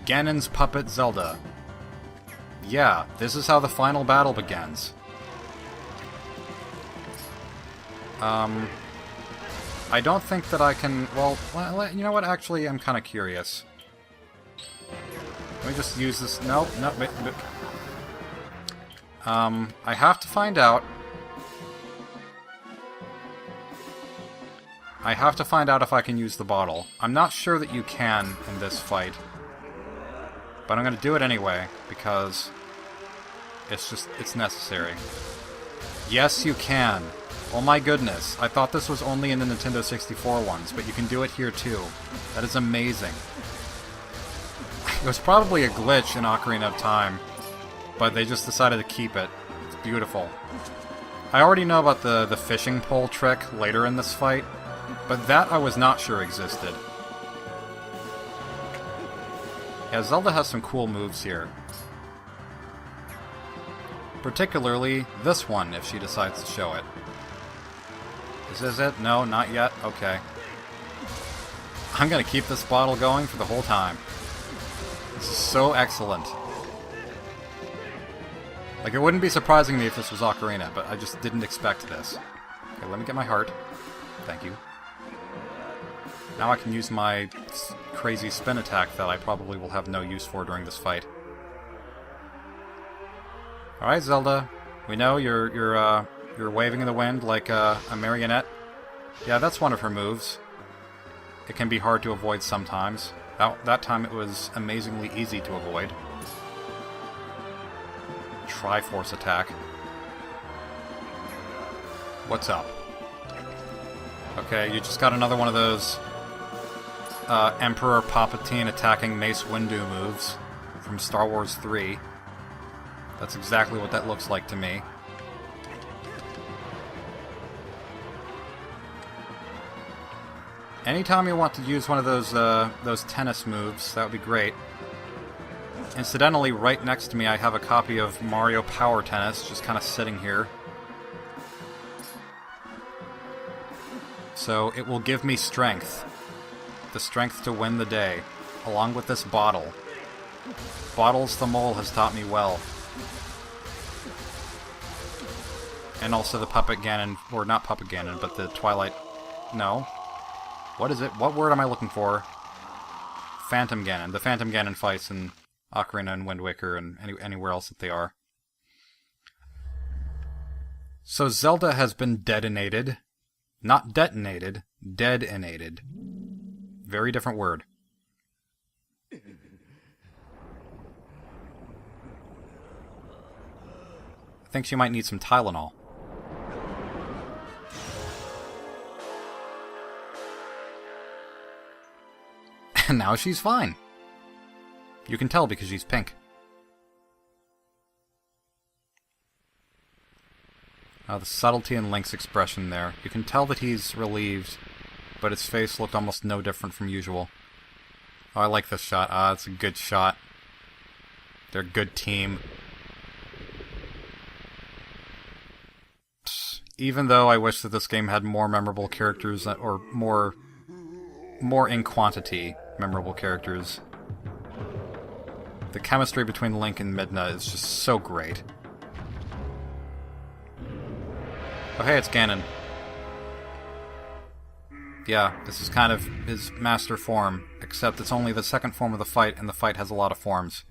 Ganon's puppet Zelda. Yeah, this is how the final battle begins. I don't think that I can... Well, you know what? Actually, I'm kind of curious. Let me just use this... Nope, no. I have to find out. I have to find out if I can use the bottle. I'm not sure that you can in this fight. But I'm gonna do it anyway, because... it's necessary. Yes, you can. Oh my goodness, I thought this was only in the Nintendo 64 ones, but you can do it here too. That is amazing. It was probably a glitch in Ocarina of Time, but they just decided to keep it. It's beautiful. I already know about the fishing pole trick later in this fight, but that I was not sure existed. Yeah, Zelda has some cool moves here. Particularly this one, if she decides to show it. Is this it? No, not yet? Okay. I'm gonna keep this bottle going for the whole time. This is so excellent. Like, it wouldn't be surprising me if this was Ocarina, but I just didn't expect this. Okay, let me get my heart. Thank you. Now I can use my crazy spin attack that I probably will have no use for during this fight. Alright, Zelda. We know you're waving in the wind like a marionette. Yeah, that's one of her moves. It can be hard to avoid sometimes. That time it was amazingly easy to avoid. Triforce attack. What's up? Okay, you just got another one of those Emperor Palpatine attacking Mace Windu moves from Star Wars 3. That's exactly what that looks like to me. Anytime you want to use one of those tennis moves, that would be great. Incidentally, right next to me I have a copy of Mario Power Tennis, just kind of sitting here. So it will give me strength. The strength to win the day, along with this bottle. Bottles the Mole has taught me well. And also the Puppet Ganon, or not Puppet Ganon, but the Twilight... No. What is it? What word am I looking for? Phantom Ganon. The Phantom Ganon fights in Ocarina and Wind Waker and anywhere else that they are. So Zelda has been detonated. Not detonated. Dead-inated. Very different word. I think she might need some Tylenol. And now she's fine. You can tell because she's pink. The subtlety in Link's expression there. You can tell that he's relieved, but his face looked almost no different from usual. Oh, I like this shot. It's a good shot. They're a good team. Even though I wish that this game had more memorable characters, or more in quantity memorable characters. The chemistry between Link and Midna is just so great. Oh hey, it's Ganon. Yeah, this is kind of his master form, except it's only the second form of the fight, and the fight has a lot of forms.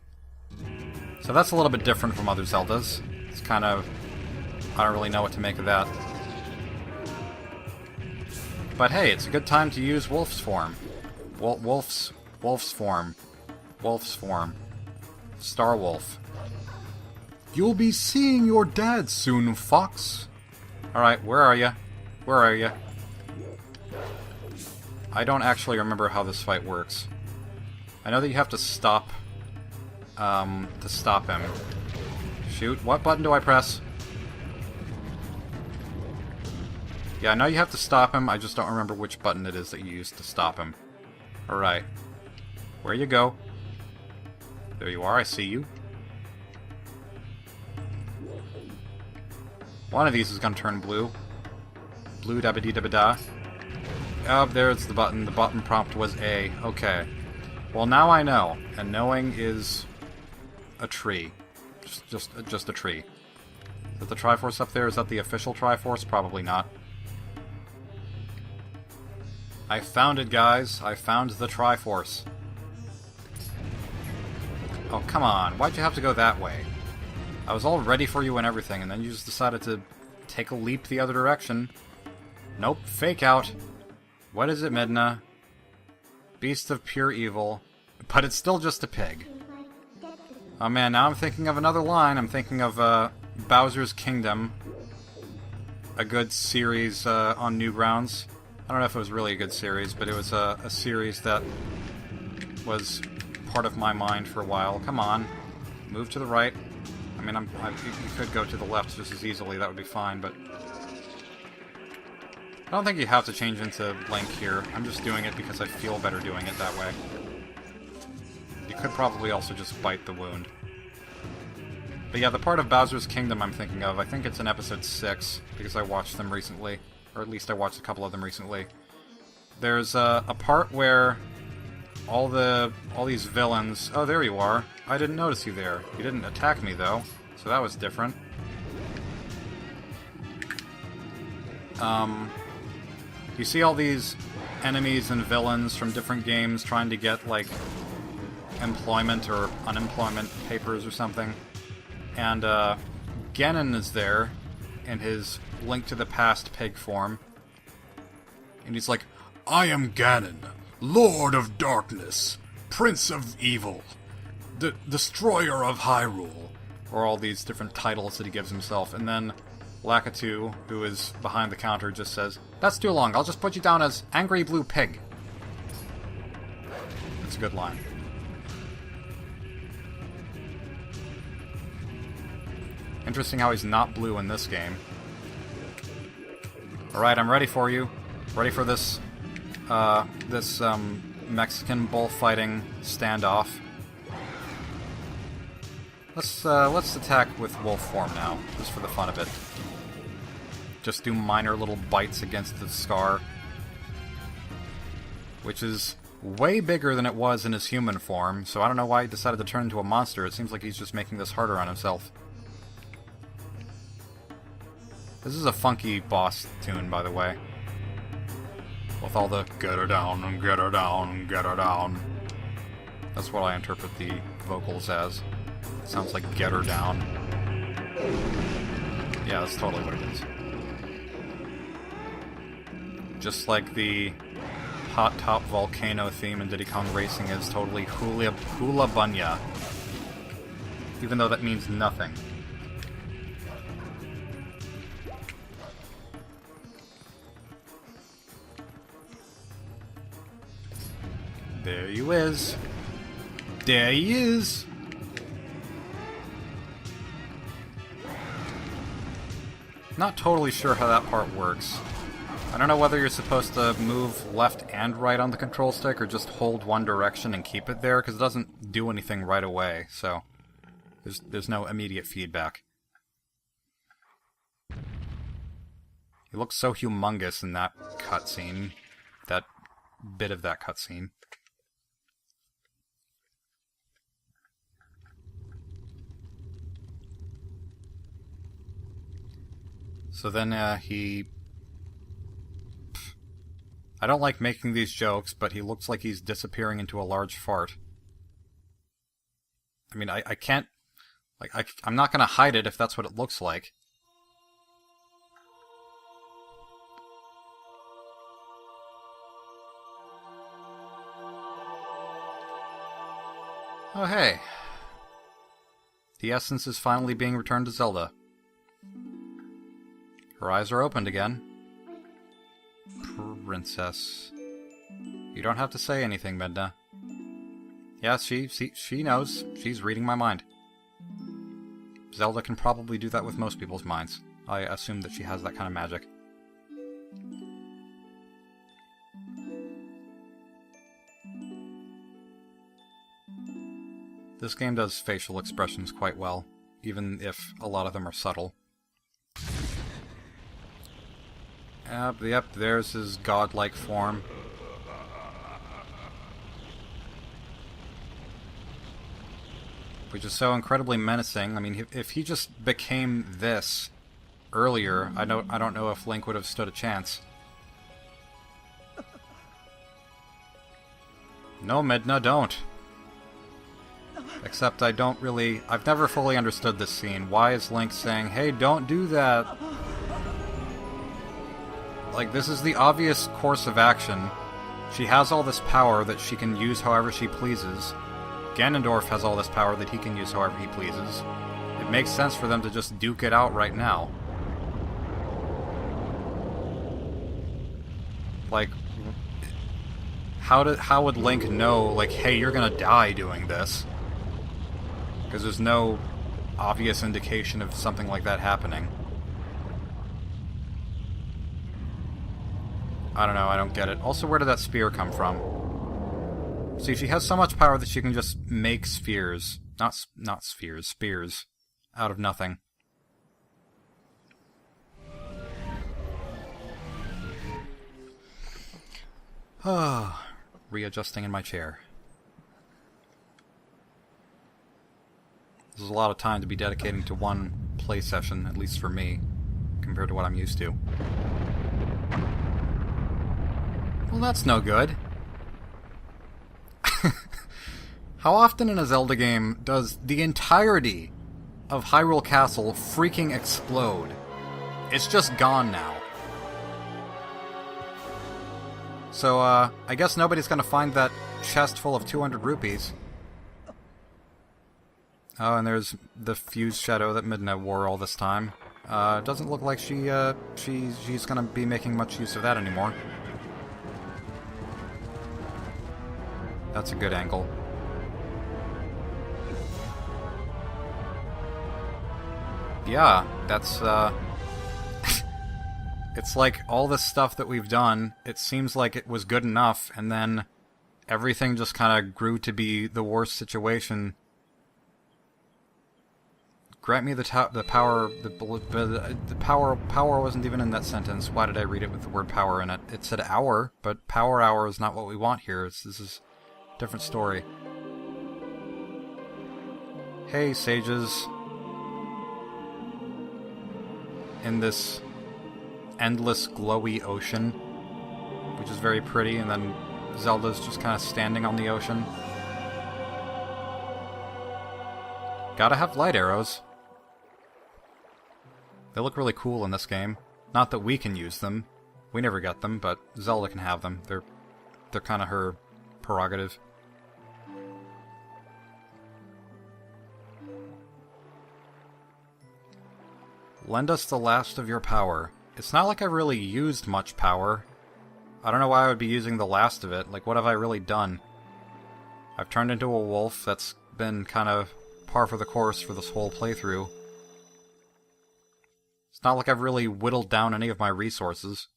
So that's a little bit different from other Zeldas. It's kind of... I don't really know what to make of that. But hey, it's a good time to use Wolf's form. Wolf's form. Wolf's form. Star Wolf. You'll be seeing your dad soon, Fox. Alright, where are you? Where are you? I don't actually remember how this fight works. I know that you have to stop him. Shoot, what button do I press? Yeah, I know you have to stop him, I just don't remember which button it is that you use to stop him. Alright. Where you go? There you are, I see you. One of these is gonna turn blue. Blue dabba-dee-dabba-da. Oh, there's the button. The button prompt was A. Okay. Well, now I know, and knowing is a tree. Just a tree. Is that the Triforce up there? Is that the official Triforce? Probably not. I found it, guys. I found the Triforce. Oh, come on. Why'd you have to go that way? I was all ready for you and everything, and then you just decided to take a leap the other direction. Nope, fake out. What is it, Midna? Beast of pure evil. But it's still just a pig. Oh man, now I'm thinking of another line. I'm thinking of Bowser's Kingdom. A good series on Newgrounds. I don't know if it was really a good series, but it was a series that was part of my mind for a while. Come on. Move to the right. I mean, you could go to the left just as easily. That would be fine, but I don't think you have to change into Link here. I'm just doing it because I feel better doing it that way. You could probably also just bite the wound. But yeah, the part of Bowser's Kingdom I'm thinking of, I think it's in episode 6, because I watched them recently. Or at least I watched a couple of them recently. There's a part where all these villains... Oh, there you are. I didn't notice you there. You didn't attack me, though, so that was different. You see all these enemies and villains from different games trying to get, like, employment or unemployment papers or something. And, Ganon is there in his Link to the Past pig form. And he's like, I am Ganon, Lord of Darkness, Prince of Evil, the Destroyer of Hyrule. Or all these different titles that he gives himself. And then Lakitu, who is behind the counter, just says, that's too long, I'll just put you down as Angry Blue Pig. That's a good line. Interesting how he's not blue in this game. Alright, I'm ready for you. Ready for this, Mexican bullfighting standoff. Let's attack with wolf form now, just for the fun of it. Just do minor little bites against the scar. Which is way bigger than it was in his human form, so I don't know why he decided to turn into a monster. It seems like he's just making this harder on himself. This is a funky boss tune, by the way. With all the get her down, and get her down, and get her down. That's what I interpret the vocals as. It sounds like get her down. Yeah, that's totally what it is. Just like the Hot Top Volcano theme in Diddy Kong Racing is totally hula bunya. Even though that means nothing. There he is. There he is. Not totally sure how that part works. I don't know whether you're supposed to move left and right on the control stick or just hold one direction and keep it there, because it doesn't do anything right away, so there's no immediate feedback. He looks so humongous in that cutscene. That bit of that cutscene. So then he... I don't like making these jokes, but he looks like he's disappearing into a large fart. I mean, I can't... Like, I'm not gonna hide it if that's what it looks like. Oh, hey. The essence is finally being returned to Zelda. Her eyes are opened again. Princess. You don't have to say anything, Midna. Yeah, she knows. She's reading my mind. Zelda can probably do that with most people's minds. I assume that she has that kind of magic. This game does facial expressions quite well, even if a lot of them are subtle. Yep, there's his godlike form. which is so incredibly menacing. I mean, if he just became this earlier, I don't know if Link would have stood a chance. No, Midna, don't. Except I've never fully understood this scene. Why is Link saying, hey, don't do that? Like, this is the obvious course of action. She has all this power that she can use however she pleases. Ganondorf has all this power that he can use however he pleases. It makes sense for them to just duke it out right now. Like, how would Link know, like, hey, you're gonna die doing this? Because there's no obvious indication of something like that happening. I don't know, I don't get it. Also, where did that spear come from? See, she has so much power that she can just make spheres. Not spheres, spears. Out of nothing. Readjusting in my chair. This is a lot of time to be dedicating to one play session, at least for me, compared to what I'm used to. Well, that's no good. How often in a Zelda game does the entirety of Hyrule Castle freaking explode? It's just gone now. So, I guess nobody's gonna find that chest full of 200 rupees. Oh, and there's the fused shadow that Midna wore all this time. Doesn't look like she's gonna be making much use of that anymore. That's a good angle. Yeah, that's, it's like all this stuff that we've done, it seems like it was good enough, and then everything just kind of grew to be the worst situation. Grant me the power, the power wasn't even in that sentence. Why did I read it with the word power in it? It said hour, but power hour is not what we want here. This is a different story. Hey, sages. In this endless glowy ocean, which is very pretty, and then Zelda's just kind of standing on the ocean. Gotta have light arrows. They look really cool in this game. Not that we can use them. We never get them, but Zelda can have them. They're kind of her prerogative. Lend us the last of your power. It's not like I've really used much power. I don't know why I would be using the last of it. Like, what have I really done? I've turned into a wolf. That's been kind of par for the course for this whole playthrough. It's not like I've really whittled down any of my resources.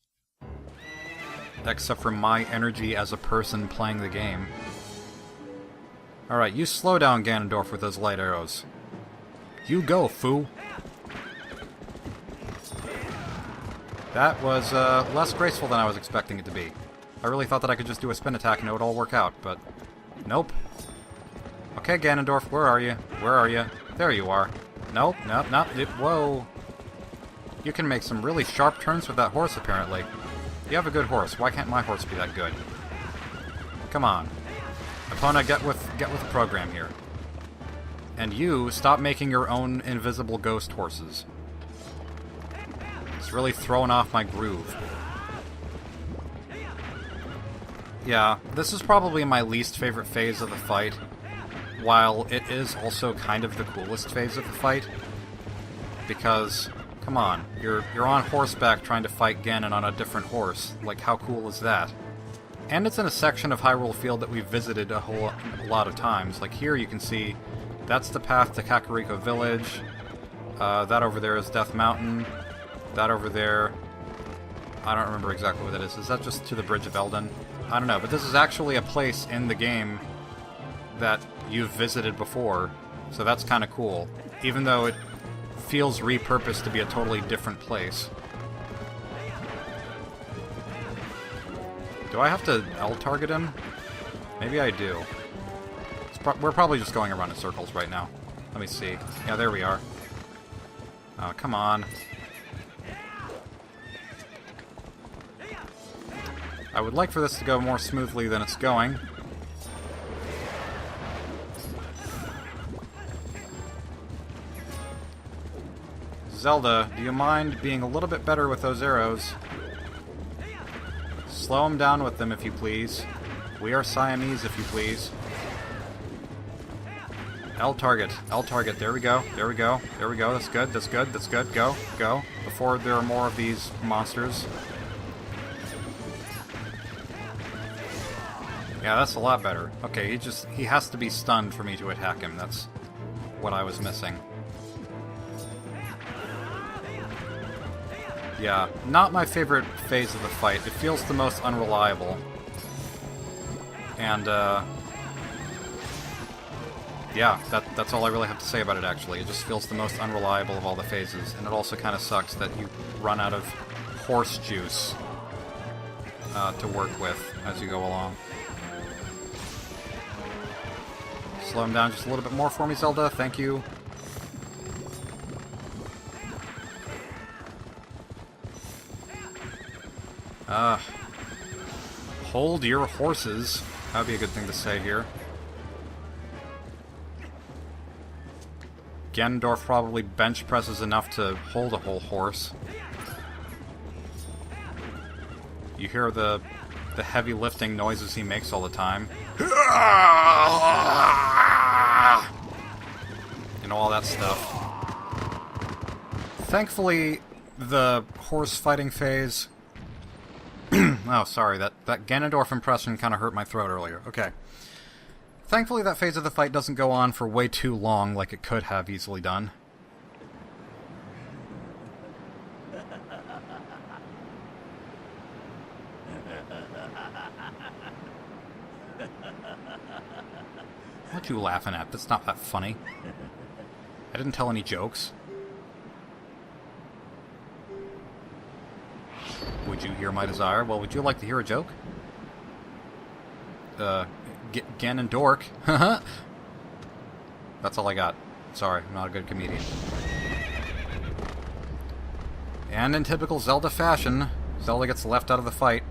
Except for my energy as a person playing the game. Alright, you slow down Ganondorf with those light arrows. You go, foo! That was less graceful than I was expecting it to be. I really thought that I could just do a spin attack and it would all work out, but nope. Okay, Ganondorf, where are you? Where are you? There you are. Nope, nope, nope. Whoa. You can make some really sharp turns with that horse, apparently. You have a good horse. Why can't my horse be that good? Come on. Epona, get with the program here. And you, stop making your own invisible ghost horses. It's really throwing off my groove. Yeah, this is probably my least favorite phase of the fight, while it is also kind of the coolest phase of the fight. Because, come on, you're on horseback trying to fight Ganon on a different horse. Like, how cool is that? And it's in a section of Hyrule Field that we've visited a lot of times. Like here you can see, that's the path to Kakariko Village. That over there is Death Mountain. That over there, I don't remember exactly what that is. Is that just to the Bridge of Eldin? I don't know, but this is actually a place in the game that you've visited before, so that's kind of cool. Even though it feels repurposed to be a totally different place. Do I have to L-target him? Maybe I do. We're probably just going around in circles right now. Let me see. Yeah, there we are. Oh, come on. I would like for this to go more smoothly than it's going. Zelda, do you mind being a little bit better with those arrows? Slow them down with them, if you please. We are Siamese, if you please. L target. L target. There we go. There we go. There we go. That's good. That's good. That's good. Go. Go. Before there are more of these monsters. Yeah, that's a lot better. Okay, he has to be stunned for me to attack him. That's what I was missing. Yeah, not my favorite phase of the fight. It feels the most unreliable. And, yeah, that's all I really have to say about it, actually. It just feels the most unreliable of all the phases. And it also kind of sucks that you run out of horse juice to work with as you go along. Slow him down just a little bit more for me, Zelda. Thank you. Hold your horses. That would be a good thing to say here. Ganondorf probably bench presses enough to hold a whole horse. You hear the heavy lifting noises he makes all the time. You know, all that stuff. Thankfully, the horse fighting phase... Oh, sorry, that Ganondorf impression kind of hurt my throat earlier. Okay. Thankfully, that phase of the fight doesn't go on for way too long like it could have easily done. What are you laughing at? That's not that funny. I didn't tell any jokes. Would you hear my desire? Well, would you like to hear a joke? Ganondorf. That's all I got. Sorry, I'm not a good comedian. And in typical Zelda fashion, Zelda gets left out of the fight.